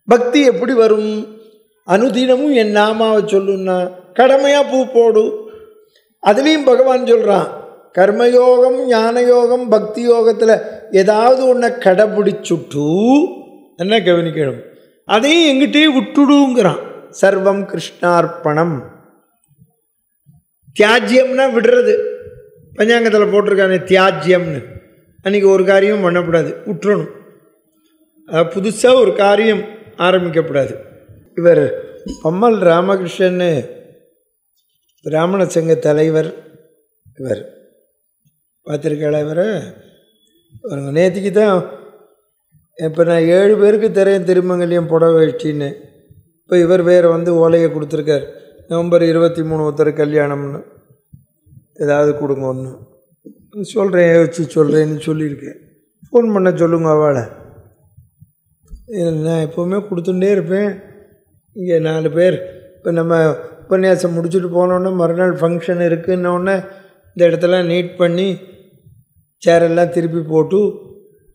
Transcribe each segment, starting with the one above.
பக்தி எப்படி வரும்? அனுதினமும் என் நாமாவை சொல்லுன்னா கடமையாக பூ போடு. அதுலேயும் பகவான் சொல்கிறான், கர்மயோகம், ஞான யோகம், பக்தி யோகத்தில் ஏதாவது ஒன்றை கடைபிடிச்சுட்டு என்ன கவனிக்கணும், அதையும் எங்கிட்டே விட்டுடுங்கிறான். சர்வம் கிருஷ்ணார்ப்பணம். தியாஜ்யம்னா விடுறது. பஞ்சாங்கத்தில் போட்டிருக்கானே தியாஜ்யம்னு. அன்றைக்கி ஒரு காரியம் பண்ணக்கூடாது, விட்டுறணும். புதுசாக ஒரு காரியம் ஆரம்பிக்கப்படாது. இவர் பம்மல் ராமகிருஷ்ணன்னு பிராமண சங்க தலைவர். இவர் பார்த்துருக்கா? இவர் நேற்றுக்கு தான் இப்போ நான் 7 பேருக்கு தரேன் திருமங்கல்யம் புடவை வேஷ்டின்னு. இப்போ இவர் வேறு ஓலையை கொடுத்துருக்கார். நவம்பர் 23 ஒருத்தர் கல்யாணம்னு ஏதாவது கொடுங்க ஒன்று சொல்கிறேன், யோசிச்சு சொல்கிறேன்னு சொல்லியிருக்கேன். ஃபோன் பண்ண சொல்லுங்க அவளை. நான் எப்போவுமே கொடுத்துட்டே இருப்பேன். இங்கே 4 பேர் இப்போ நம்ம உபன்யாசம் முடிச்சுட்டு போனோன்னே மறுநாள் ஃபங்க்ஷன் இருக்குன்னொன்னே இந்த இடத்தெல்லாம் நீட் பண்ணி சேரெல்லாம் திருப்பி போட்டு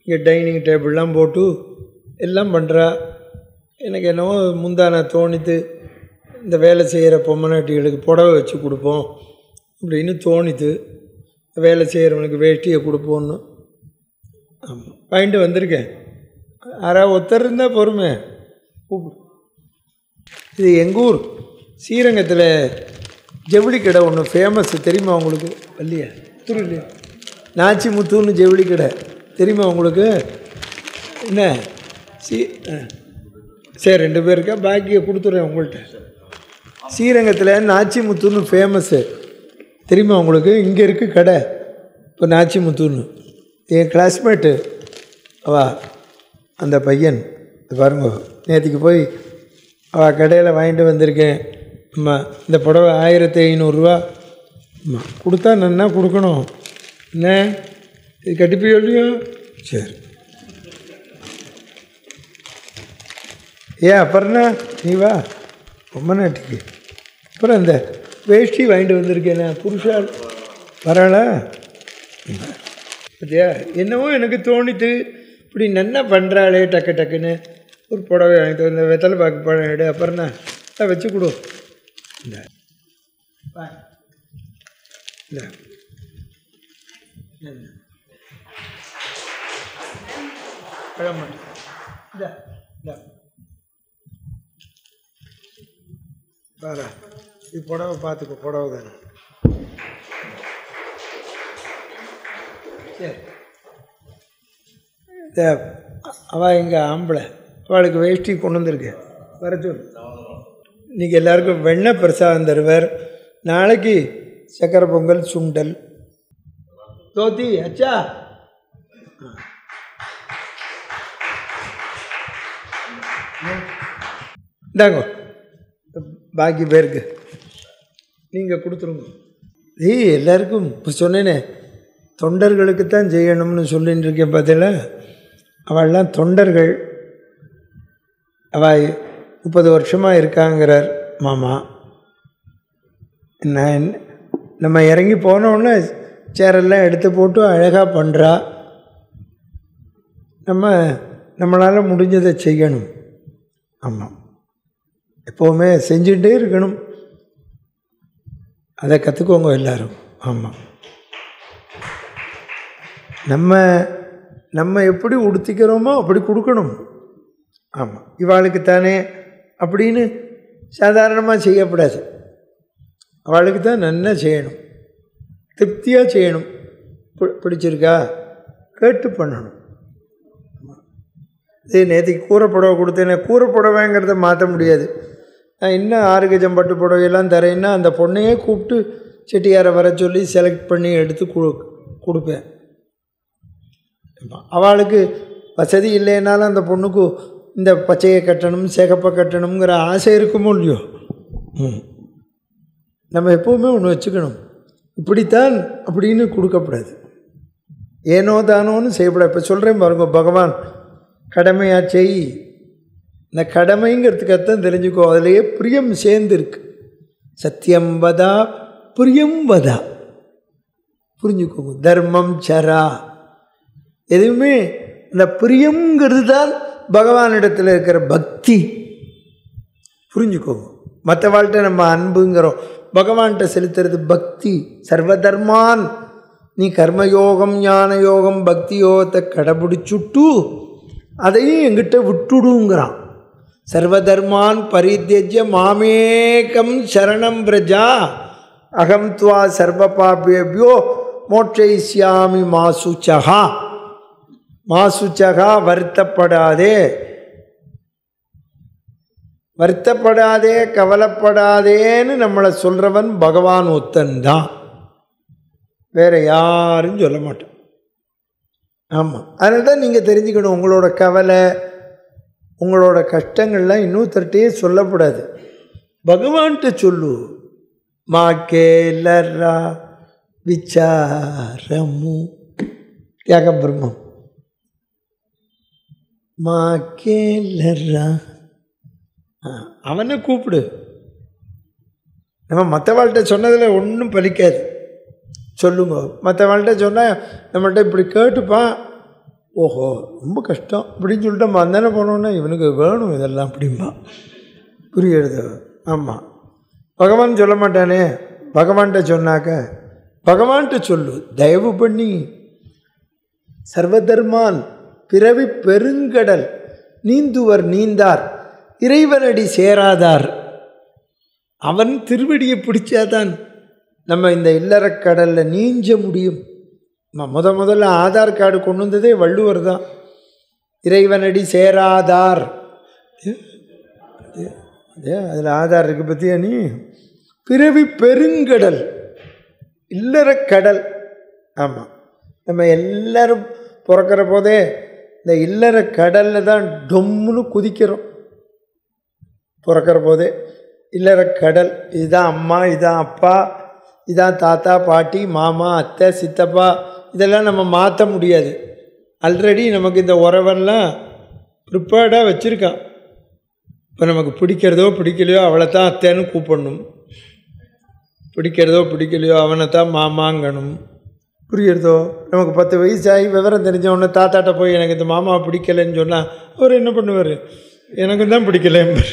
இங்கே டைனிங் டேபிள்லாம் போட்டு எல்லாம் பண்ணுறா. எனக்கு என்னவோ முந்தான தோணித்து இந்த வேலை செய்கிற பொம்மநாட்டிகளுக்கு புடவை வச்சு கொடுப்போம் அப்படின்னு தோணித்து. வேலை செய்கிறவனுக்கு வேஷ்டியை கொடுப்போன்னு ஆமாம் வாங்கிட்டு வந்திருக்கேன். யாராவது ஒருத்தர் இருந்தால் பொறுமை. இது எங்கள் ஊர் ஸ்ரீரங்கத்தில் ஜவுளி கடை ஒன்று ஃபேமஸ், தெரியுமா உங்களுக்கு? இல்லையா? துரு இல்லையா? நாச்சிமுத்துன்னு ஜவுளி கடை தெரியுமா உங்களுக்கு? என்ன சரி 2 பேருக்கா பாக்கியை கொடுத்துட்றேன் உங்கள்கிட்ட. ஸ்ரீரங்கத்தில் நாச்சிமுத்துன்னு ஃபேமஸ்ஸு தெரியுமா உங்களுக்கு? இங்கே இருக்குது கடை. இப்போ நாச்சிமுத்துன்னு என் கிளாஸ்மேட்டு அந்த பையன் பாருங்க, நேற்றுக்கு போய் கடையில் வாங்கிட்டு வந்திருக்கேன். ஆமாம், இந்த புடவை 1500 ஆமாம், கொடுத்தா நன்னா கொடுக்கணும். என்ன இது கட்டிப்போ இல்லையோ? சரி. அப்புறம்னா நீ வா ரொம்ப நாட்டுக்கு. அப்புறம் இந்த வேஷ்டி வாங்கிட்டு வந்திருக்கேண்ணா, புருஷால் வரலா பார்த்தியா? என்னவோ எனக்கு தோணித்து, இப்படி நன்னா பண்ணுறாளே டக்கு டக்குன்னு ஒரு புடவை வாங்கிட்டு வந்து வெத்தலை பாக்கு பழம் எடு. அப்புறம்னா வச்சு கொடு. இந்த பழம் இந்த பாரா, இது புடவை பார்த்துக்கோ, புடவை தானே. சரி, இந்த அவள் எங்கள் ஆம்பளை, அவளுக்கு வேஷ்டி கொண்டு வந்திருக்கேன், வர சொல்லு. இன்றைக்கி எல்லாருக்கும் வெண்ணெய் பிரசாதம் தருவார். நாளைக்கு சக்கரை பொங்கல், சுண்டல், தோத்தி. அச்சா இந்தாங்கோ, பாக்கி பேருக்கு நீங்கள் கொடுத்துருங்க. எல்லாருக்கும் இப்போ சொன்னேனே தொண்டர்களுக்குத்தான் செய்யணும்னு சொல்லின்னு இருக்கேன். பார்த்தீங்களா? அவள்லாம் தொண்டர்கள். அவள் 30 வருஷமாக இருக்காங்கிறார் மாமா. நம்ம இறங்கி போனோடனே சேரெல்லாம் எடுத்து போட்டு அழகாக பண்ணுறா. நம்மளால் முடிஞ்சதை செய்யணும். ஆமாம், எப்போவுமே செஞ்சுட்டே இருக்கணும். அதை கற்றுக்கோங்க எல்லோரும். ஆமாம், நம்ம எப்படி உடுத்திக்கிறோமோ அப்படி கொடுக்கணும். ஆமாம், இவாளுக்கு தானே அப்படின்னு சாதாரணமாக செய்யக்கூடாது. அவளுக்கு தான் நல்லா செய்யணும், திருப்தியாக செய்யணும். பிடிச்சிருக்கா கேட்டு பண்ணணும். இது நேற்றுக்கு கூரை புடவை கொடுத்தேனே, கூரை புடவைங்கிறத மாற்ற முடியாது. நான் இன்னும் 6 கஜம் பட்டு புடவையெல்லாம் தரேன்னா அந்த பொண்ணையே கூப்பிட்டு செட்டியாரை வர சொல்லி செலக்ட் பண்ணி எடுத்து கொடுப்பேன். அவளுக்கு வசதி இல்லைனாலும் அந்த பொண்ணுக்கு இந்த பச்சையை கட்டணும், சிகப்பை கட்டணுங்கிற ஆசை இருக்குமோ இல்லையோ? நம்ம எப்போவுமே ஒன்று வச்சுக்கணும், இப்படித்தான் அப்படின்னு கொடுக்கப்படாது. ஏனோ தானோன்னு செய்யப்படாது. இப்போ சொல்கிறேன் பாருங்க, பகவான் கடமையாக செய். இந்த கடமைங்கிறதுக்கத்தான் தெரிஞ்சுக்கோ, அதிலேயே பிரியம் சேர்ந்துருக்கு. சத்தியம் வதா பிரியம் வதா, புரிஞ்சுக்கோங்க. தர்மம் சரா, எதுவுமே இந்த பிரியங்கிறது தான் பகவானிடத்தில் இருக்கிற பக்தி. புரிஞ்சுக்கோங்க, மற்ற வாழ்க்கை நம்ம அன்புங்கிறோம், பகவான்கிட்ட செலுத்துறது பக்தி. சர்வதர்மான், நீ கர்மயோகம் ஞான யோகம் பக்தி யோகத்தை கடைபிடிச்சுட்டு அதையும் எங்கிட்ட விட்டுடுங்கிறான். சர்வதர்மான் பரித்யஜ்ய மாமேகம் சரணம் பிரஜா அகம் துவா சர்வ பாபேபியோ மோட்சயிஷ்யாமி மாசுச்சகா. மாசுச்சகா, வருத்தப்படாதே, வருத்தப்படாதே, கவலைப்படாதேன்னு நம்மளை சொல்கிறவன் பகவான் ஒத்தன்தான், வேற யாரும் சொல்ல மாட்டேன். ஆமாம், அதனால தான் நீங்கள் தெரிஞ்சுக்கணும், உங்களோட கவலை உங்களோட கஷ்டங்கள்லாம் இன்னொருத்தர்கிட்டயே சொல்லக்கூடாது, பகவான்கிட்ட சொல்லு. மா கேலரா விசாரமு தியாக பிரம்மம். மா கேலரா, அவனை கூப்பிடு. நம்ம மற்றவாழ்கிட்ட சொன்னதில் ஒன்றும் பலிக்காது, சொல்லுங்க. மற்றவாழ்கிட்ட சொன்னால் நம்மள்கிட்ட இப்படி கேட்டுப்பான், ஓஹோ ரொம்ப கஷ்டம் அப்படின்னு சொல்லிட்டு நம்ம அந்தானே போனோன்னா இவனுக்கு வேணும் இதெல்லாம் அப்படிம்பா. புரியுறது? ஆமாம், பகவான் சொல்ல மாட்டானே, பகவான்கிட்ட சொன்னாக்க பகவான்கிட்ட சொல்லு தயவு பண்ணி. சர்வதர்மான் பிறவி பெருங்கடல் நீந்துவர் நீந்தார் இறைவனடி சேராதார். அவன் திருவடியை பிடிச்சாதான் நம்ம இந்த இல்லறக்கடலில் நீஞ்ச முடியும். முதல்ல ஆதார் கார்டு கொண்டு வந்ததே வள்ளுவர் தான். இறைவனடி சேராதார், அதே அதில் ஆதார் இருக்கு பற்றியா நீ. பிறவி பெருங்கடல் இல்லறக்கடல். ஆமாம், நம்ம எல்லோரும் பிறக்கிற போதே இந்த இல்லற கடலில் தான் டொம்முன்னு குதிக்கிறோம். பிறக்கிற போதே இல்லற கடல், இதுதான் அம்மா, இதுதான் அப்பா, இதான் தாத்தா பாட்டி மாமா அத்தை சித்தப்பா, இதெல்லாம் நம்ம மாற்ற முடியாது. ஆல்ரெடி நமக்கு இந்த உறவெல்லாம் ப்ரிப்பேர்டாக வச்சுருக்கான். இப்போ நமக்கு பிடிக்கிறதோ பிடிக்கலையோ அவளை தான் அத்தைன்னு கூப்பிடணும், பிடிக்கிறதோ பிடிக்கலையோ அவனை தான் மாமாங்கணும். புரியுறதோ? நமக்கு 10 வயசாகி விவரம் தெரிஞ்சவொடனே தாத்தாட்ட போய் எனக்கு இந்த மாமாவை பிடிக்கலைன்னு சொன்னால் அவர் என்ன பண்ணுவார்? எனக்கு தான் பிடிக்கலைம்பார்.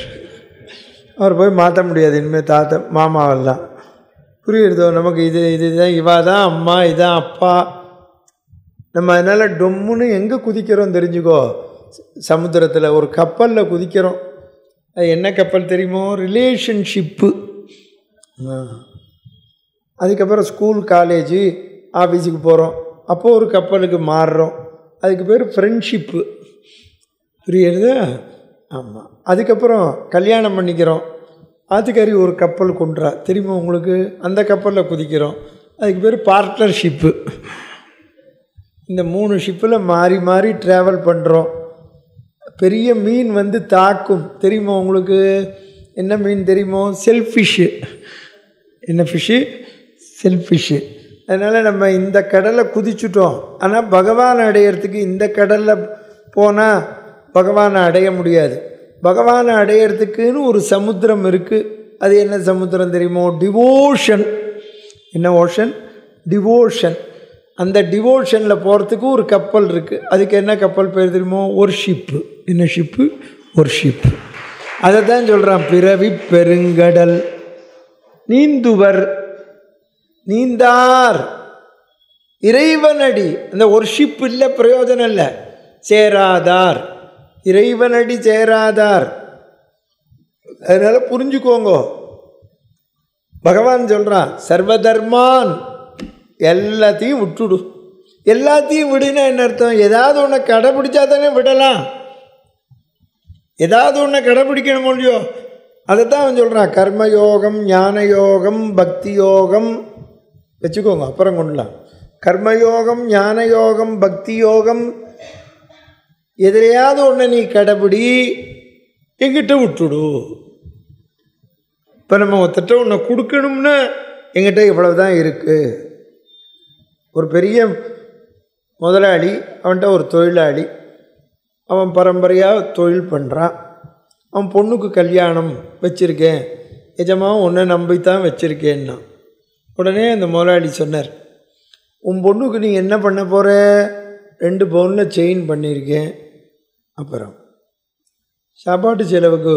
அவர் போய் மாற்ற முடியாது இனிமேல் தாத்தா மாமாவெல்லாம். புரியுறதோ? நமக்கு இதுதான் இவா தான் அம்மா, இதான் அப்பா. நம்ம அதனால் டொம்முன்னு எங்கே குதிக்கிறோம் தெரிஞ்சுக்கோ. சமுத்திரத்தில் ஒரு கப்பலில் குதிக்கிறோம். அது என்ன கப்பல் தெரியுமோ? ரிலேஷன்ஷிப்பு. அதுக்கப்புறம் ஸ்கூல் காலேஜு ஆஃபீஸுக்கு போகிறோம், அப்போது ஒரு கப்பலுக்கு மாறுறோம், அதுக்கு பேர் ஃப்ரெண்ட்ஷிப்பு. புரியுறது? ஆமாம். அதுக்கப்புறம் கல்யாணம் பண்ணிக்கிறோம், ஆத்துக்காரி ஒரு கப்பல் கொண்டுறா தெரியுமா உங்களுக்கு, அந்த கப்பலில் குதிக்கிறோம், அதுக்கு பேர் பார்ட்னர்ஷிப்பு. இந்த 3 ஷிப்பில் மாறி மாறி ட்ராவல் பண்ணுறோம். பெரிய மீன் வந்து தாக்கும் தெரியுமா உங்களுக்கு? என்ன மீன் தெரியுமோ? செல்ஃபிஷ்ஷு. என்ன ஃபிஷ்ஷு? செல்ஃபிஷ்ஷு. அதனால் நம்ம இந்த கடலை குதிச்சுட்டோம். ஆனால் பகவானை அடையிறதுக்கு இந்த கடலில் போனால் பகவானை அடைய முடியாது. பகவானை அடையிறதுக்குன்னு ஒரு சமுத்திரம் இருக்குது. அது என்ன சமுத்திரம் தெரியுமோ? டிவோஷன். என்ன ஓஷன்? டிவோஷன். அந்த டிவோஷனில் போகிறதுக்கு ஒரு கப்பல் இருக்குது. அதுக்கு என்ன கப்பல் பேர் தெரியுமோ? ஒரு ஷிப்பு. என்ன ஷிப்பு? ஒரு ஷிப்பு. அதை தான் சொல்கிறான், பிறவி பெருங்கடல் நீந்துவர் நீந்தார் இறைவனடி. அந்த ஒரு ஷிப் இல்லை, பிரயோஜனம் இல்லை. சேராதார், இறைவனடி சேராதார். அதனால் புரிஞ்சுக்கோங்க, பகவான் சொல்கிறான் சர்வதர்மான், எல்லாத்தையும் விட்டுடு. எல்லாத்தையும் விடுனா என்ன அர்த்தம்? ஏதாவது ஒன்று கடைப்பிடிச்சா தானே விடலாம். ஏதாவது ஒன்று கடைப்பிடிக்கணும் இல்லையோ? அதைத்தான் அவன் சொல்கிறான். கர்மயோகம் ஞான யோகம் பக்தி யோகம் வச்சுக்கோங்க, அப்புறம் கொண்டலாம். கர்மயோகம் ஞான யோகம் பக்தி யோகம், எதிரையாவது ஒன்று நீ கடைப்பிடி, எங்கிட்ட விட்டுடு. இப்போ நம்ம ஒருத்தட்ட ஒன்று கொடுக்கணும்னா எங்கிட்ட இவ்வளவு தான் இருக்குது. ஒரு பெரிய முதலாளி, அவன்கிட்ட ஒரு தொழிலாளி, அவன் பரம்பரையாக தொழில் பண்ணுறான். அவன் பொண்ணுக்கு கல்யாணம் வச்சுருக்கேன், எஜமா உன்னை நம்பித்தான் வச்சுருக்கேன்னா. உடனே அந்த முதலாளி சொன்னார், உன் பொண்ணுக்கு நீ என்ன பண்ண போகிற? 2 பவுனில் செயின் பண்ணியிருக்கேன், அப்புறம் சாப்பாட்டு செலவுக்கு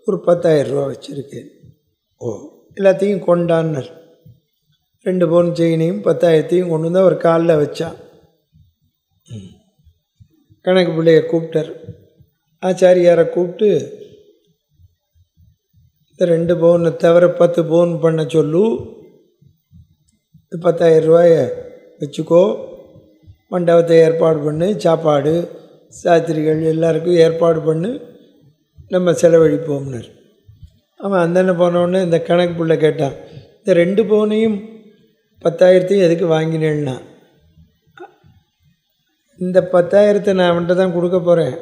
ஒரு 10,000 ரூபா வச்சுருக்கேன். ஓ, எல்லாத்தையும் கொண்டான்னர். 2 பவுன் செயினையும் 10,000 கொண்டு வந்து அவர் காலில் வச்சான். கணக்கு பிள்ளைய கூப்பிட்டார். ஆச்சாரியாரை கூப்பிட்டு இந்த 2 பவுனை தவிர 10 பவுன் பண்ண சொல்லு, 10,000 ரூபாயை வச்சுக்கோ, மண்டபத்தை ஏற்பாடு பண்ணு, சாப்பாடு சாத்திரிகள் எல்லாருக்கும் ஏற்பாடு பண்ணு, நம்ம செலவழிப்போம்னர். அவன் அந்தண்ணே போனோடனே இந்த கணக்கு பிள்ளை கேட்டான், இந்த 2 பவுனையும் 10,000 எதுக்கு வாங்கினேன்னா, இந்த 10,000 நான் அவன்கிட்ட தான் கொடுக்க போகிறேன்,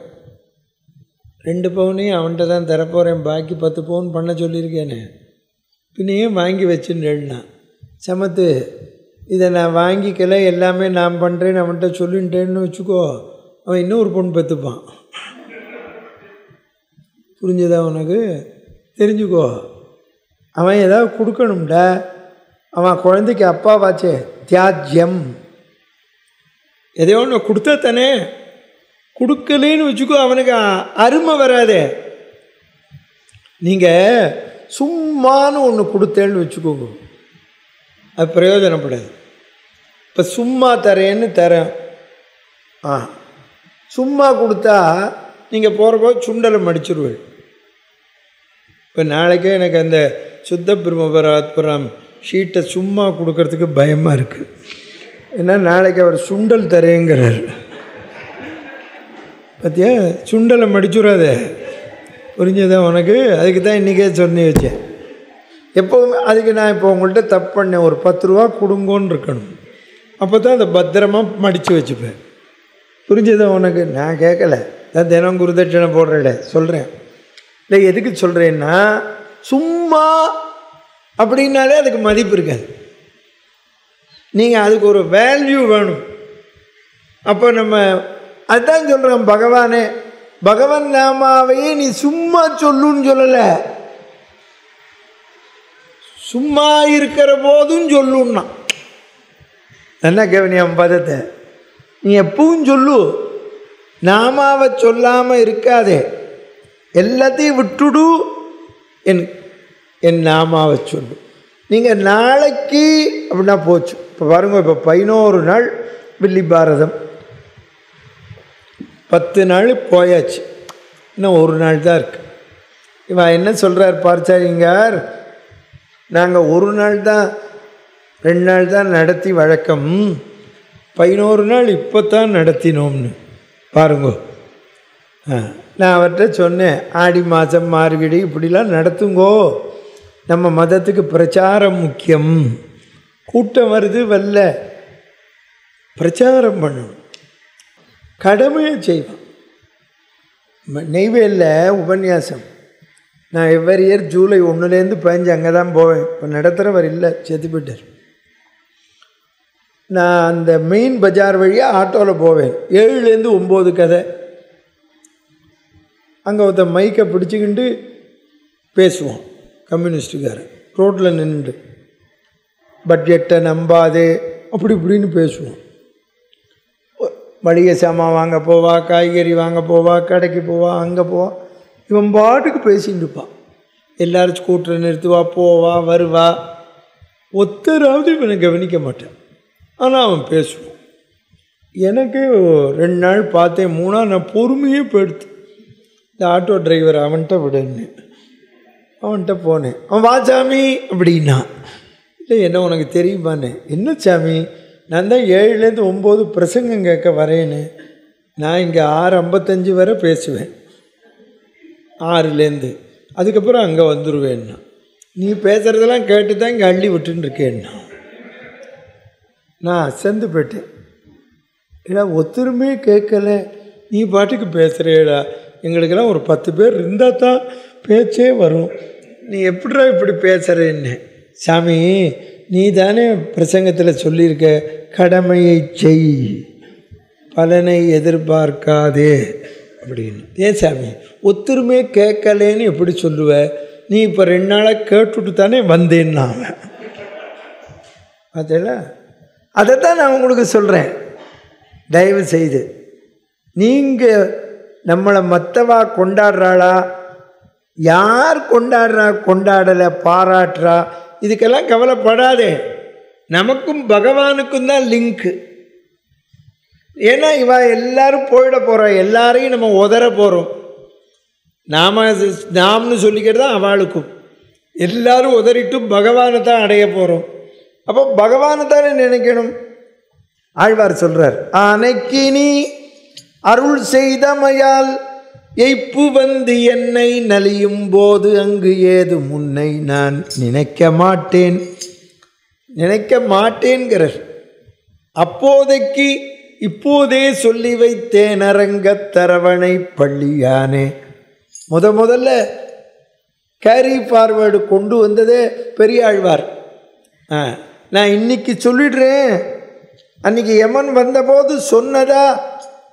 2 பவுனையும் அவன்கிட்ட தான் தரப்போகிறேன், பாக்கி 10 பவுன் பண்ண சொல்லியிருக்கேனே, பின்னையும் வாங்கி வச்சுன்னா. சமத்து, இதை நான் வாங்கிக்கல, எல்லாமே நான் பண்ணுறேன்னு அவன்கிட்ட சொல்லிட்டேன்னு வச்சுக்கோ, அவன் இன்னும் ஒரு பொண்ணு பெற்றுப்பான். புரிஞ்சுதா உனக்கு? தெரிஞ்சுக்கோ. அவன் ஏதாவது கொடுக்கணும்டா. அவன் குழந்தைக்கு அப்பாவாச்சே, தியாஜ்யம். எதையோ ஒன்று கொடுத்தா தானே. கொடுக்கலேன்னு வச்சுக்கோ, அவனுக்கு அருமை வராதே. நீங்கள் சும்மானு ஒன்று கொடுத்தேன்னு வச்சுக்கோங்க, அது பிரயோஜனப்படாது. இப்போ சும்மா தரேன்னு தரேன், சும்மா கொடுத்தா நீங்கள் போகிறப்போ சுண்டலை மடிச்சிருவேன். இப்போ நாளைக்கே எனக்கு அந்த சுத்த பிரம்மபராத்புரம் ஷீட்டை சும்மா கொடுக்கறதுக்கு பயமாக இருக்குது. ஏன்னா நாளைக்கு அவர் சுண்டல் தரேங்கிறார். பார்த்தியா, சுண்டலை மடிச்சுடாத. புரிஞ்சதா உனக்கு? அதுக்கு தான் இன்றைக்கே சொல்லி வச்சேன். எப்போவுமே அதுக்கு நான் இப்போ உங்கள்கிட்ட தப்பு பண்ணேன், ஒரு 10 ரூபா கொடுங்கோன்னு இருக்கணும். அப்போ தான் அதை பத்திரமாக மடித்து வச்சுப்பேன். புரிஞ்சதா உனக்கு? நான் கேட்கலை, நான் தினம் குருதட்சணை போடுறேன் சொல்கிறேன். இல்லை, எதுக்கு சொல்கிறேன்னா, சும்மா அப்படின்னாலே அதுக்கு மதிப்பு இருக்காது. நீங்கள் அதுக்கு ஒரு வேல்யூ வேணும். அப்போ நம்ம அதுதான் சொல்கிறோம், பகவானே பகவன் நாமாவையே நீ சும்மா சொல்லுன்னு சொல்லலை, சும்மா இருக்கிற போதும் சொல்லுன்னா. என்ன கவனியம் பதத்தை நீ எப்பவும் சொல்லு, நாமாவை சொல்லாமல் இருக்காதே, எல்லாத்தையும் விட்டுடு, என் நாமாவை சொல்லு. நீங்கள் நாளைக்கு அப்படின்னா போச்சு. இப்போ பாருங்க, இப்போ 11 நாள் வில்லி பாரதம், 10 நாள் போயாச்சு, இன்னும் 1 நாள் தான் இருக்குது. இவன் என்ன சொல்கிறார் பார்த்தாரிங்கார், நாங்கள் 1 நாள் தான் 2 நாள் தான் நடத்தி வழக்கம், 11 நாள் இப்போ தான் நடத்தினோம்னு பாருங்கோ. நான் அவர்கிட்ட சொன்னேன், ஆடி மாதம் மார்கழி இப்படிலாம் நடத்துங்கோ, நம்ம மதத்துக்கு பிரச்சாரம் முக்கியம், கூட்டம் வருது வரல, பிரச்சாரம் பண்ணணும், கடமையை செய்வோம். நெய்வேலியில் உபன்யாசம் நான் எவ்வரி இயர் ஜூலை 1 15 அங்கே தான் போவேன். இப்போ நடத்துகிறவர் இல்லை, செத்து போயிட்டார். நான் அந்த மெயின் பஜார் வழியாக ஆட்டோவில் போவேன், 7 9 கதை. அங்கே ஒருத்தர் மைக்கை பிடிச்சிக்கிண்டு பேசுவோம், கம்யூனிஸ்டுக்காரன் ரோட்டில் நின்றுட்டு பட்ஜெட்டை நம்பாதே அப்படி இப்படின்னு பேசுவோம். மளிகை சாமான் வாங்க போவா, காய்கறி வாங்க போவா, கடைக்கு போவா, அங்கே போவா, இவன் பாட்டுக்கு பேசிகிட்டு இருப்பான். எல்லோரும் ஸ்கூட்டரை நிறுத்துவா, போவா வருவா, ஒத்தராவது இவனை கவனிக்க மாட்டேன், ஆனால் அவன் பேசுவான். எனக்கு 2 நாள் பார்த்தேன், 3 நான் பொறுமையே போயிடுத்து. இந்த ஆட்டோ டிரைவர் அவன்கிட்ட விடுன்னு அவன்கிட்ட போனேன். அவன் வா சாமி அப்படின்னா, இல்லை என்ன உனக்கு தெரியுமான்னு. என்ன சாமி, நான் தான் 7 9 பிரசங்கம் கேட்க வரேன்னு, நான் இங்கே 6:55 வரை பேசுவேன், 6 அதுக்கப்புறம் அங்கே வந்துடுவேன்னா, நீ பேசுகிறதெல்லாம் கேட்டு தான் இங்கே அள்ளி விட்டுன்னு இருக்கேன்னா. நான் அசந்து போயிட்டேன். ஏடா ஒத்துருமே கேட்கல, நீ பாட்டுக்கு பேசுகிறேடா, எங்களுக்கெல்லாம் ஒரு 10 பேர் இருந்தால் தான் பேச்சே வரும், நீ எப்படிடா இப்படி பேசுகிறேன்னு. சாமி, நீ தானே பிரசங்கத்தில் சொல்லியிருக்க, கடமையை செய் பலனை எதிர்பார்க்காதே அப்படின்னு. ஏன் சாமி ஒத்துருமே கேட்கலேன்னு எப்படி சொல்லுவ, நீ இப்போ 2 நாளாக கேட்டுட்டு தானே வந்தேன்னா. அதில் அதை தான் நான் உங்களுக்கு சொல்கிறேன், தயவு செய்து நீங்கள் நம்மளை மற்றவா கொண்டாடுறாளா, யார் கொண்டாடுறா கொண்டாடலை பாராட்டுறா, இதுக்கெல்லாம் கவலைப்படாதே. நமக்கும் பகவானுக்கும் தான் லிங்க்கு. ஏன்னா இவா எல்லாரும் போயிட போகிறோம், எல்லாரையும் நம்ம உதற போகிறோம். நாம்னு சொல்லிக்கிறது தான் அவளுக்கும். எல்லாரும் உதறிட்டும் பகவானை தான் அடைய போகிறோம். அப்போ பகவானை தானே நினைக்கணும். ஆழ்வார் சொல்கிறார், அன்னைக்கு நீ அருள் செய்தமையால் எய்ப்பு வந்து என்னை நலியும் போது அங்கு ஏது முன்னை நான் நினைக்க மாட்டேன். நினைக்க மாட்டேன்கிறார். அப்போதைக்கு இப்போதே சொல்லி வைத்தேன் அரங்கத் தரவணை பள்ளியானே. முதல்ல கேரி ஃபார்வேர்டு கொண்டு வந்ததே பெரியாழ்வார். நான் இன்னைக்கு சொல்லிடுறேன், அன்றைக்கி யமன் வந்தபோது சொன்னதா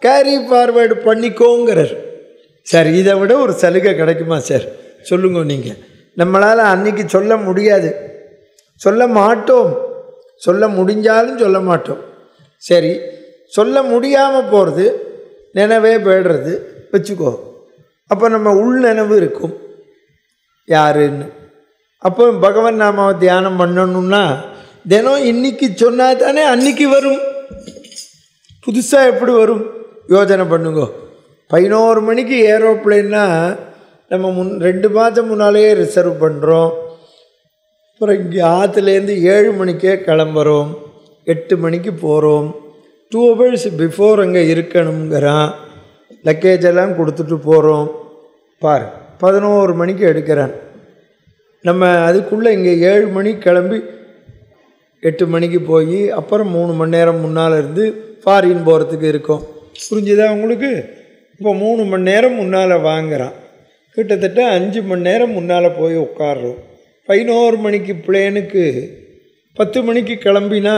கேரி ஃபார்வேர்டு பண்ணிக்கோங்கிறார். சார் இதை விட ஒரு சலுகை கிடைக்குமா சார் சொல்லுங்க நீங்கள். நம்மளால் அன்றைக்கி சொல்ல முடியாது, சொல்ல மாட்டோம், சொல்ல முடிஞ்சாலும் சொல்ல மாட்டோம். சரி, சொல்ல முடியாமல் போகிறது, நினைவே போய்டுறது வச்சுக்கோ. அப்போ நம்ம உள் நினைவு இருக்கும் யாருன்னு. அப்போ பகவான் நாமாவை தியானம் பண்ணணும்னா தினம் இன்னைக்கு சொன்னால் தானே அன்னைக்கு வரும். புதுசாக எப்படி வரும் யோஜனை பண்ணுங்க. 11 மணிக்கு ஏரோப்ளைன்னா நம்ம 2 மாதம் முன்னாலேயே ரிசர்வ் பண்ணுறோம். அப்புறம் இங்கே ஆற்றுலேருந்து 7 மணிக்கே கிளம்புறோம், 8 மணிக்கு போகிறோம். 2 hours பிஃபோர் அங்கே இருக்கணுங்கிறான். லக்கேஜெல்லாம் கொடுத்துட்டு போகிறோம். பார் 11 மணிக்கு எடுக்கிறான். நம்ம அதுக்குள்ளே இங்கே 7 மணிக்கு கிளம்பி 8 மணிக்கு போய் அப்புறம் 3 மணி நேரம் முன்னால் இருந்து ஃபாரின் போகிறதுக்கு இருக்கோம். புரிஞ்சுதா உங்களுக்கு? இப்போ 3 மணி நேரம் முன்னால் வாங்குகிறான், கிட்டத்தட்ட 5 மணி நேரம் முன்னால் போய் உட்காடுறோம். 11 மணிக்கு பிளேனுக்கு 10 மணிக்கு கிளம்பினா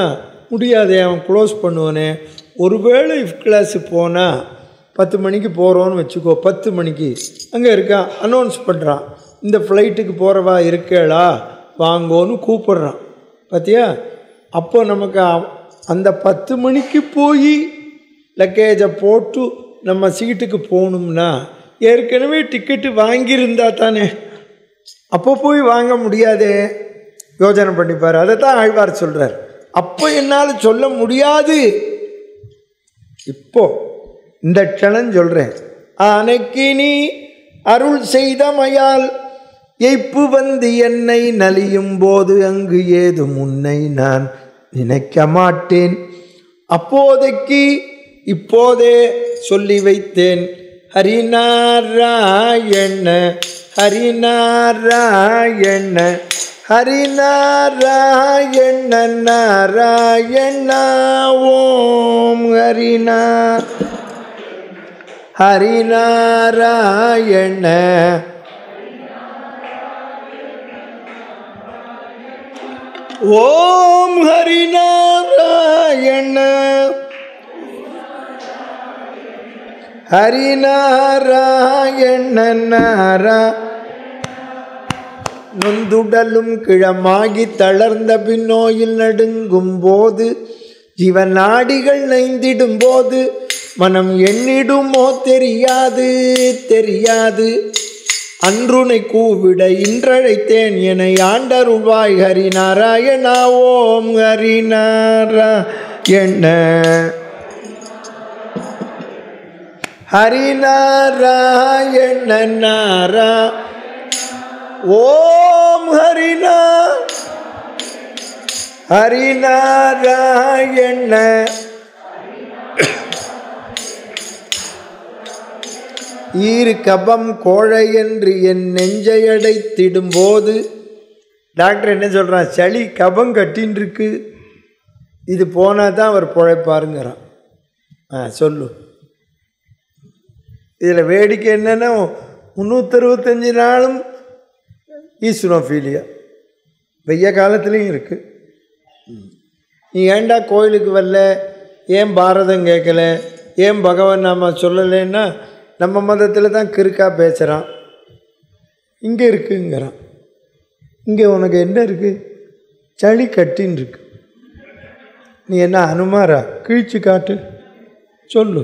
முடியாதே, அவன் க்ளோஸ் பண்ணுவானே. ஒருவேளை கிளாஸு போனால் 10 மணிக்கு போகிறோன்னு வச்சுக்கோ, 10 மணிக்கு அங்கே இருக்கான், அனௌன்ஸ் பண்ணுறான், இந்த ஃப்ளைட்டுக்கு போகிறவா இருக்கேளா வாங்கோன்னு கூப்பிட்றான். பார்த்தியா? அப்போ நமக்கு அந்த 10 மணிக்கு போய் லக்கேஜை போட்டு நம்ம சீட்டுக்கு போகணும்னா ஏற்கனவே டிக்கெட்டு வாங்கியிருந்தா தானே. அப்போ போய் வாங்க முடியாதே. யோஜனை பண்ணிப்பார். அதை தான் ஆழ்வார் சொல்கிறார். அப்போ என்னால் சொல்ல முடியாது, இப்போ இந்த க்ஷணம் சொல்கிறேன். அன்னைக்கு நீ அருள் செய்தமையால் எய்ப்பு வந்து என்னை நலியும் போது அங்கு ஏது முன்னை நான் நினைக்க மாட்டேன். அப்போதைக்கு இப்போதே சொல்லி வைத்தேன் ஹரிநாராயண ஹரிநாராயண ஹரிநாராயண நாராயண ஓம் ஹரிநாராயண ஓம் ஹரிநாராயண ஹரிநாராயண நாரா. நொந்துடலும் கிழமாகி தளர்ந்த பின்னோயில் நடுங்கும் போது ஜீவநாடிகள் நைந்திடும் போது மனம் எண்ணிடுமோ தெரியாது தெரியாது. அன்றுனை கூவிட இன்றழைத்தேன் என ஆண்டருள்வாய் ஹரிநாராயணா ஓம் ஹரிநாராயண ஹரிநாராயண நாரா ஓம் ஹரிநாராயண. ஈரு கபம் கோழை என்று என் நெஞ்சை அடைத்திடும் போது டாக்டர் என்ன சொல்கிறான், சளி கபம் கட்டின்னு இருக்கு, இது போனால் தான் அவர் பிழைப்பாருங்கிறான். சொல்லு. இதில் வேடிக்கை என்னென்னா 365 நாளும் ஈஸ்வரோஃபீலியா வெய்ய காலத்துலேயும் இருக்குது. நீ ஏண்டா கோயிலுக்கு வரல, ஏன் பாரதம் கேட்கல, ஏன் பகவான் நாம சொல்லலைன்னா நம்ம மதத்தில் தான் கிறுக்கா பேசுகிறான். இங்கே இருக்குங்கிறான். இங்கே உனக்கு என்ன இருக்குது? சளி கட்டின்னு இருக்கு. நீ என்ன அனுமாரா? கிழிச்சு காட்டு சொல்லு.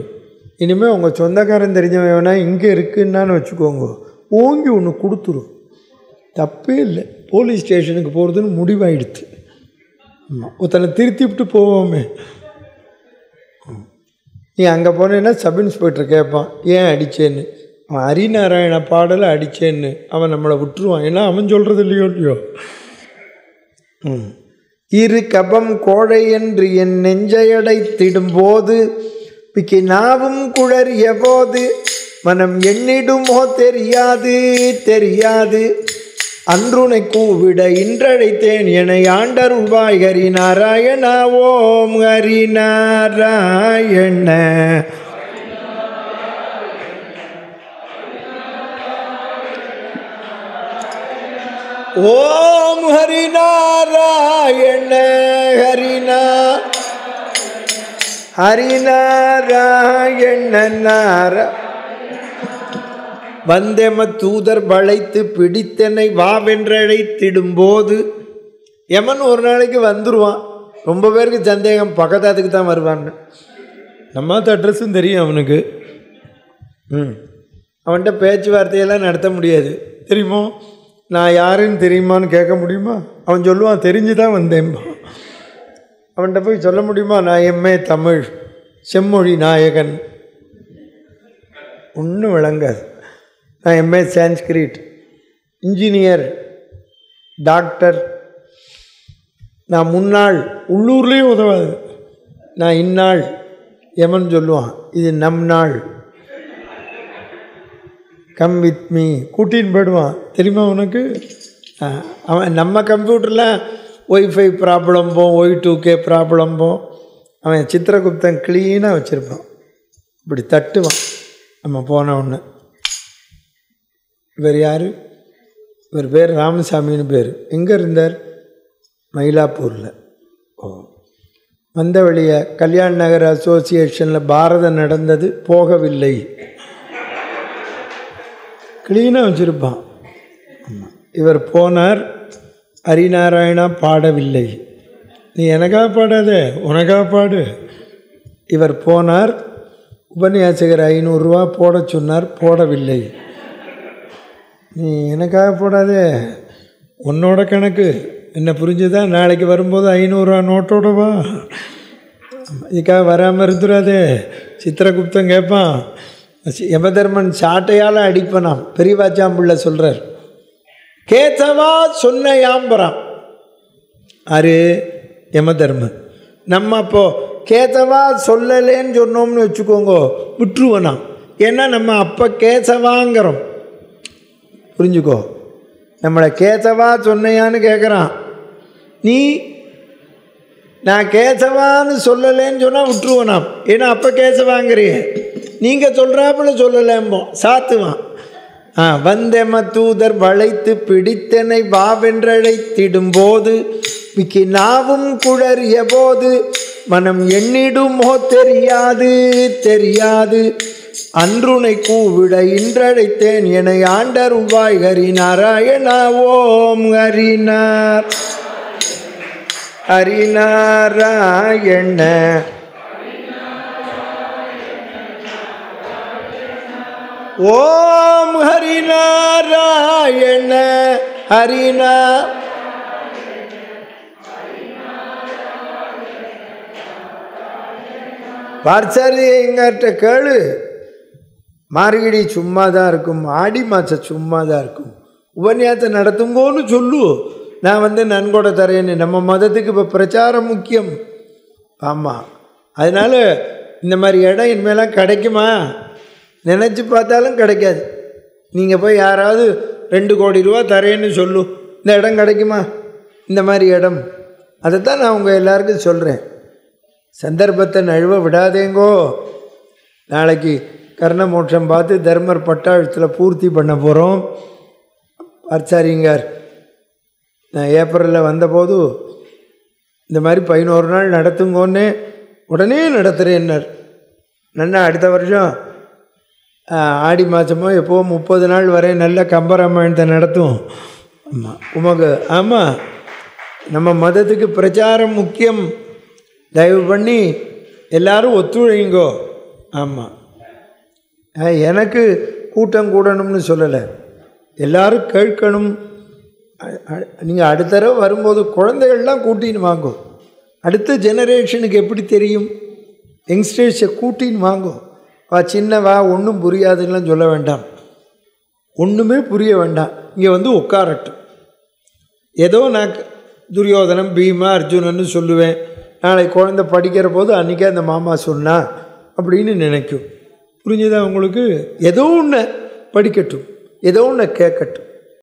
இனிமேல் உங்கள் சொந்தக்காரன் தெரிஞ்சவன் வேணா இங்கே இருக்குன்னான்னு வச்சுக்கோங்க, ஓங்கி ஒன்று கொடுத்துரும், தப்பே இல்லை. போலீஸ் ஸ்டேஷனுக்கு போகிறதுன்னு முடிவாயிடுது. ஆமாம், ஒருத்தனை திருத்தி விட்டு போவோமே. நீ அங்கே போனேன்னா சப் இன்ஸ்பெக்டர் கேட்பான் ஏன் அடித்தேன்னு. அவன் ஹரிநாராயண பாடலை அடித்தேன்னு அவன் நம்மளை விட்டுருவான். ஏன்னா அவன் சொல்கிறது இல்லையோ. இரு கபம் கோழை என்று என் நெஞ்சையடைத்திடும்போது பிக்கி நாவும் குழறிய போது மனம் எண்ணிடுமோ தெரியாது தெரியாது. அன்றுனை கூவிட இன்றழைத்தேன் என ஆண்டருள்வாய் ஹரிநாராயணா ஓம் ஹரிநாராயண. ஓம் ஹரிநாராயண ஹரிநாராயண நார. வந்தெம தூதர் வளைத்து பிடித்தனை வாவென்றழைத்திடும்போது யமன் ஒரு நாளைக்கு வந்துடுவான். ரொம்ப பேருக்கு சந்தேகம் பக்கத்தாத்துக்கு தான் வருவான்னு. நம்ம அட்ரஸும் தெரியும் அவனுக்கு. அவன்கிட்ட பேச்சுவார்த்தையெல்லாம் நடத்த முடியாது. தெரியுமோ நான் யாருன்னு தெரியுமான்னு கேட்க முடியுமா? அவன் சொல்லுவான் தெரிஞ்சு தான் வந்தேன்பா. அவன்கிட்ட போய் சொல்ல முடியுமா நான் எம்ஏ தமிழ் செம்மொழி நாயகன்? ஒன்றும் விளங்காது. நான் எம்ஏ சான்ஸ்கிரிட் இன்ஜினியர் டாக்டர். நான் முன்னாள் உள்ளூர்லேயும் உதவாது. நான் இந்நாள் எமன் சொல்லுவான் இது நம் நாள், கம் வித் மீ கூட்டின்னு போயிடுவான். தெரியுமா உனக்கு? அவன் நம்ம கம்ப்யூட்டரில் ஒய்ஃபை ப்ராப்ளம் போம், Y2K ப்ராப்ளம் போம். அவன் சித்திரகுப்தன் க்ளீனாக வச்சுருப்பான். இப்படி தட்டுவான் நம்ம போன ஒன்று. இவர் யார்? இவர் பேர் ராமசாமின்னு பேர். எங்கே இருந்தார்? மயிலாப்பூரில். வந்த வழியை கல்யாண நகர் அசோசியேஷனில் பாரதம் நடந்தது, போகவில்லை. க்ளீனாக வச்சுருப்பான். இவர் போனார், ஹரிநாராயணா பாடவில்லை. நீ எனக்காக பாடாதே, உனக்காக பாடு. இவர் போனார், உபன்யாசகர் 500 ரூபா போட சொன்னார், போடவில்லை. நீ எனக்காக போடாதே, உன்னோட கணக்கு என்ன புரிஞ்சுதா? நாளைக்கு வரும்போது 500 ரூபா நோட்டோட வா. இதுக்காக வராமல் இருந்துடாதே. சித்திரகுப்தன் கேட்பான். யமதர்மன் சாட்டையால் அடிப்பனாம். பெரியவாச்சாம்பிள்ளை சொல்கிறார். கேசவா சொன்ன யாம்பராம் அரு யமதர்மன். நம்ம அப்போது கேசவா சொல்லலேன்னு சொன்னோம்னு வச்சுக்கோங்க, விட்டுருவனாம். ஏன்னா நம்ம அப்போ கேசவாங்கிறோம். புரிஞ்சுக்கோ, நம்மளை கேசவா சொன்னையான்னு கேட்குறான். நீ நான் கேசவான்னு சொல்லலேன்னு சொன்னால் விட்டுருவனாம். ஏன்னா அப்போ கேசவாங்கிறிய, நீங்கள் சொல்கிறாப்புல சொல்லலேம்போ சாத்துவான். வந்தெம தூதர் வளைத்து பிடித்தனை வாவென்றழைத்திடும்போது மிக்கி நாவும் குழறிய போது மனம் எண்ணிடுமோ தெரியாது தெரியாது. அன்றுனை கூவிட இன்றழைத்தேன் என ஆண்டருள்வாய் ஹரிநாராயணா ஓம் ஹரிநாராயண. ஓம் ஹரிநாராயண ஹரிநா. பார்த்தாரு எங்கிட்ட கேளு. மார்கழி சும்மா தான் இருக்கும், ஆடி மாதம் சும்மா தான் இருக்கும். உபன்யாசத்தை நடத்துங்கோன்னு சொல்லு, நான் நன்கொடை தரேன்னு. நம்ம மதத்துக்கு இப்போ பிரச்சாரம் முக்கியம். ஆமாம், அதனால் இந்த மாதிரி இடம் இனிமேலாம் கிடைக்குமா? நினச்சி பார்த்தாலும் கிடைக்காது. நீங்கள் போய் யாராவது 2 கோடி ரூபா தரேன்னு சொல்லு, இந்த இடம் கிடைக்குமா? இந்த மாதிரி இடம். அதைத்தான் நான் உங்கள் எல்லாருக்கும் சொல்கிறேன். சந்தர்ப்பத்தை நழுவ விடாதேங்கோ. நாளைக்கு கர்ண மோட்சம் பார்த்து தர்மர் பட்டாளத்தில் பூர்த்தி பண்ண போகிறோம். ஆச்சாரியங்கார் நான் ஏப்ரலில் வந்தபோது இந்த மாதிரி 11 நாள் நடத்துங்கோன்னே உடனே நடத்துகிறேன்னார். நன்னா அடுத்த வருஷம் ஆடி மாதமோ எப்போவோ 30 நாள் வரை நல்ல கம்பராமாயணத்தை நடத்தும். ஆமாம் உமக்கு. ஆமாம், நம்ம மதத்துக்கு பிரச்சாரம் முக்கியம். தயவு பண்ணி எல்லோரும் ஒத்துழைங்கோ. ஆமாம், எனக்கு கூட்டம் கூடணும்னு சொல்லலை, எல்லோரும் கேட்கணும். நீங்கள் அடுத்த தடவை வரும்போது குழந்தைகள்லாம் கூட்டின்னு வாங்கோ. அடுத்த ஜெனரேஷனுக்கு எப்படி தெரியும்? யங்ஸ்டர்ஸை கூட்டின்னு வாங்கோ. சின்னவா ஒன்றும் புரியாதுன்னெலாம் சொல்ல வேண்டாம், ஒன்றுமே புரிய வேண்டாம், இங்கே வந்து உட்காரட்டும். ஏதோ நான் துரியோதனம் பீமா அர்ஜுனன்னு சொல்லுவேன், நாளை குழந்தை படிக்கிற போது அன்றைக்கே அந்த மாமா சொன்னா அப்படின்னு நினைக்கும். புரிஞ்சுதா உங்களுக்கு? ஏதோ ஒன்று படிக்கட்டும், ஏதோ ஒன்று கேட்கட்டும்.